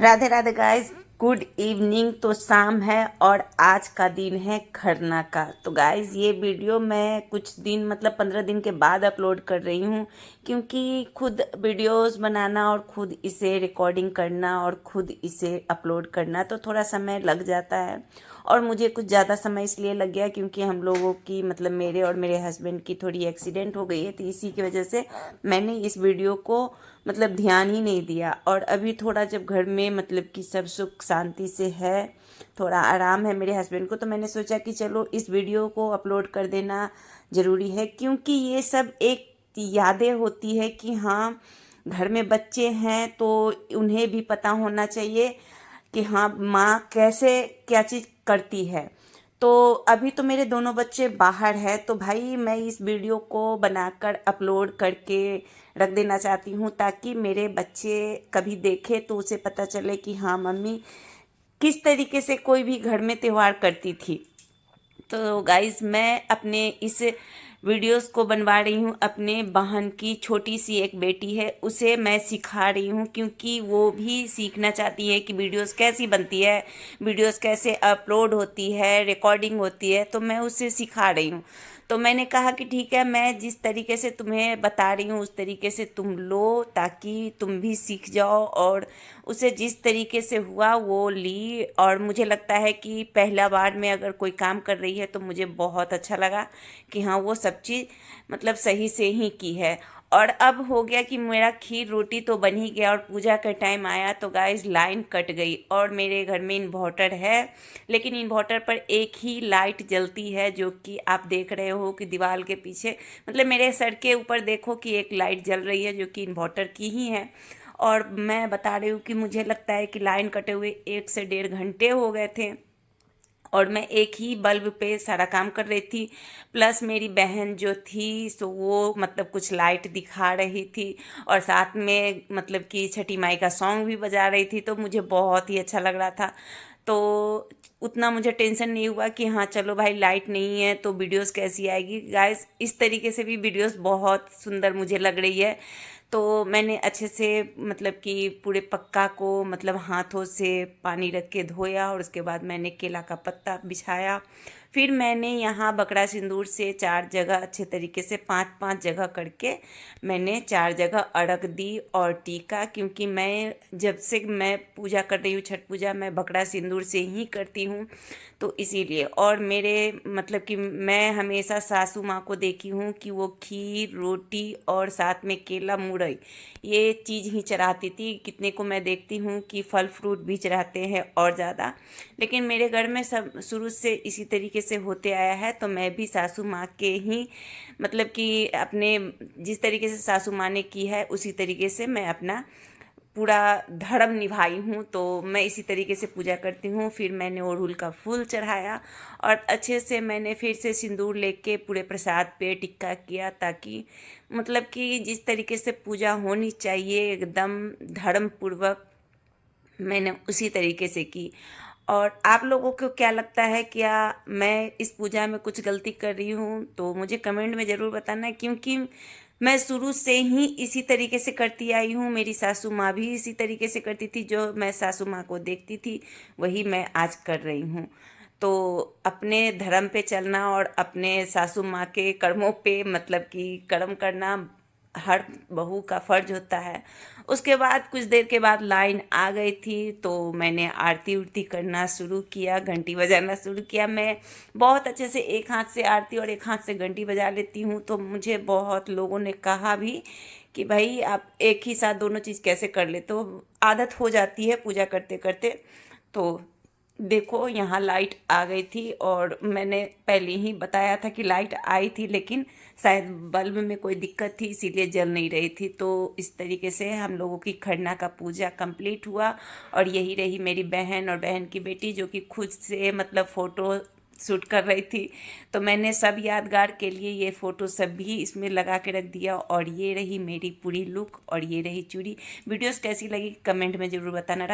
Radhe Radhe guys, good evening. तो शाम है और आज का दिन है खरना का। तो गाइस ये वीडियो मैं कुछ दिन मतलब 15 दिन के बाद अपलोड कर रही हूँ, क्योंकि खुद वीडियोस बनाना और खुद इसे रिकॉर्डिंग करना और खुद इसे अपलोड करना तो थोड़ा समय लग जाता है। और मुझे कुछ ज़्यादा समय इसलिए लग गया क्योंकि हम लोगों की मतलब मेरे और मेरे हस्बैंड की थोड़ी एक्सीडेंट हो गई है, तो इसी की वजह से मैंने इस वीडियो को मतलब ध्यान ही नहीं दिया। और अभी थोड़ा जब घर में मतलब कि सब सुख शांति से है, थोड़ा आराम है मेरे हस्बैंड को, तो मैंने सोचा कि चलो इस वीडियो को अपलोड कर देना ज़रूरी है, क्योंकि ये सब एक यादें होती है कि हाँ घर में बच्चे हैं तो उन्हें भी पता होना चाहिए कि हाँ माँ कैसे क्या चीज़ करती है। तो अभी तो मेरे दोनों बच्चे बाहर हैं, तो भाई मैं इस वीडियो को बनाकर अपलोड करके रख देना चाहती हूँ, ताकि मेरे बच्चे कभी देखें तो उसे पता चले कि हाँ मम्मी किस तरीके से कोई भी घर में त्यौहार करती थी। तो गाइज़ मैं अपने इस वीडियोस को बनवा रही हूँ अपने बहन की छोटी सी एक बेटी है, उसे मैं सिखा रही हूँ, क्योंकि वो भी सीखना चाहती है कि वीडियोस कैसी बनती है, वीडियोस कैसे अपलोड होती है, रिकॉर्डिंग होती है, तो मैं उसे सिखा रही हूँ। तो मैंने कहा कि ठीक है, मैं जिस तरीके से तुम्हें बता रही हूँ उस तरीके से तुम लो, ताकि तुम भी सीख जाओ। और उसे जिस तरीके से हुआ वो ली, और मुझे लगता है कि पहला बार में अगर कोई काम कर रही है तो मुझे बहुत अच्छा लगा कि हाँ वो सब चीज़ मतलब सही से ही की है। और अब हो गया कि मेरा खीर रोटी तो बन ही गया और पूजा का टाइम आया तो गाइस लाइन कट गई। और मेरे घर में इन्वर्टर है, लेकिन इन्वर्टर पर एक ही लाइट जलती है, जो कि आप देख रहे हो कि दीवार के पीछे मतलब मेरे सर के ऊपर देखो कि एक लाइट जल रही है, जो कि इन्वर्टर की ही है। और मैं बता रही हूँ कि मुझे लगता है कि लाइन कटे हुए 1 से 1.5 घंटे हो गए थे, और मैं एक ही बल्ब पे सारा काम कर रही थी। प्लस मेरी बहन जो थी सो वो मतलब कुछ लाइट दिखा रही थी, और साथ में मतलब कि छठी माई का सॉन्ग भी बजा रही थी, तो मुझे बहुत ही अच्छा लग रहा था। तो उतना मुझे टेंशन नहीं हुआ कि हाँ चलो भाई लाइट नहीं है तो वीडियोस कैसी आएगी। गाइस इस तरीके से भी वीडियोस बहुत सुंदर मुझे लग रही है। तो मैंने अच्छे से मतलब कि पूरे पक्का को मतलब हाथों से पानी रख के धोया, और उसके बाद मैंने केला का पत्ता बिछाया। फिर मैंने यहाँ बकरा सिंदूर से 4 जगह अच्छे तरीके से 5-5 जगह करके मैंने 4 जगह अर्घ दी और टीका, क्योंकि मैं जब से मैं पूजा कर रही हूँ छठ पूजा मैं बकरा सिंदूर से ही करती हूँ, तो इसीलिए। और मेरे मतलब कि मैं हमेशा सासू माँ को देखी हूँ कि वो खीर रोटी और साथ में केला मुरई ये चीज़ ही चढ़ाती थी। कितने को मैं देखती हूँ कि फल फ्रूट भी चढ़ाते हैं और ज़्यादा, लेकिन मेरे घर में सब शुरू से इसी तरीके से होते आया है। तो मैं भी सासू माँ के ही मतलब कि अपने जिस तरीके से सासू माँ ने की है उसी तरीके से मैं अपना पूरा धर्म निभाई हूँ, तो मैं इसी तरीके से पूजा करती हूँ। फिर मैंने अड़हुल का फूल चढ़ाया और अच्छे से मैंने फिर से सिंदूर लेके पूरे प्रसाद पे टिक्का किया, ताकि मतलब कि जिस तरीके से पूजा होनी चाहिए एकदम धर्म पूर्वक मैंने उसी तरीके से की। और आप लोगों को क्या लगता है, क्या मैं इस पूजा में कुछ गलती कर रही हूँ तो मुझे कमेंट में ज़रूर बताना, क्योंकि मैं शुरू से ही इसी तरीके से करती आई हूँ। मेरी सासू माँ भी इसी तरीके से करती थी, जो मैं सासू माँ को देखती थी वही मैं आज कर रही हूँ। तो अपने धर्म पे चलना और अपने सासू माँ के कर्मों पे मतलब कि कर्म करना हर बहू का फर्ज होता है। उसके बाद कुछ देर के बाद लाइन आ गई थी, तो मैंने आरती उरती करना शुरू किया, घंटी बजाना शुरू किया। मैं बहुत अच्छे से एक हाथ से आरती और एक हाथ से घंटी बजा लेती हूँ, तो मुझे बहुत लोगों ने कहा भी कि भाई आप एक ही साथ दोनों चीज़ कैसे कर ले, तो आदत हो जाती है पूजा करते करते। तो देखो यहाँ लाइट आ गई थी, और मैंने पहले ही बताया था कि लाइट आई थी, लेकिन शायद बल्ब में कोई दिक्कत थी इसीलिए जल नहीं रही थी। तो इस तरीके से हम लोगों की खरना का पूजा कंप्लीट हुआ। और यही रही मेरी बहन और बहन की बेटी, जो कि खुद से मतलब फ़ोटो शूट कर रही थी। तो मैंने सब यादगार के लिए ये फ़ोटो सब भी इसमें लगा के रख दिया। और ये रही मेरी पूरी लुक और ये रही चूड़ी। वीडियोस कैसी लगी कमेंट में ज़रूर बताना।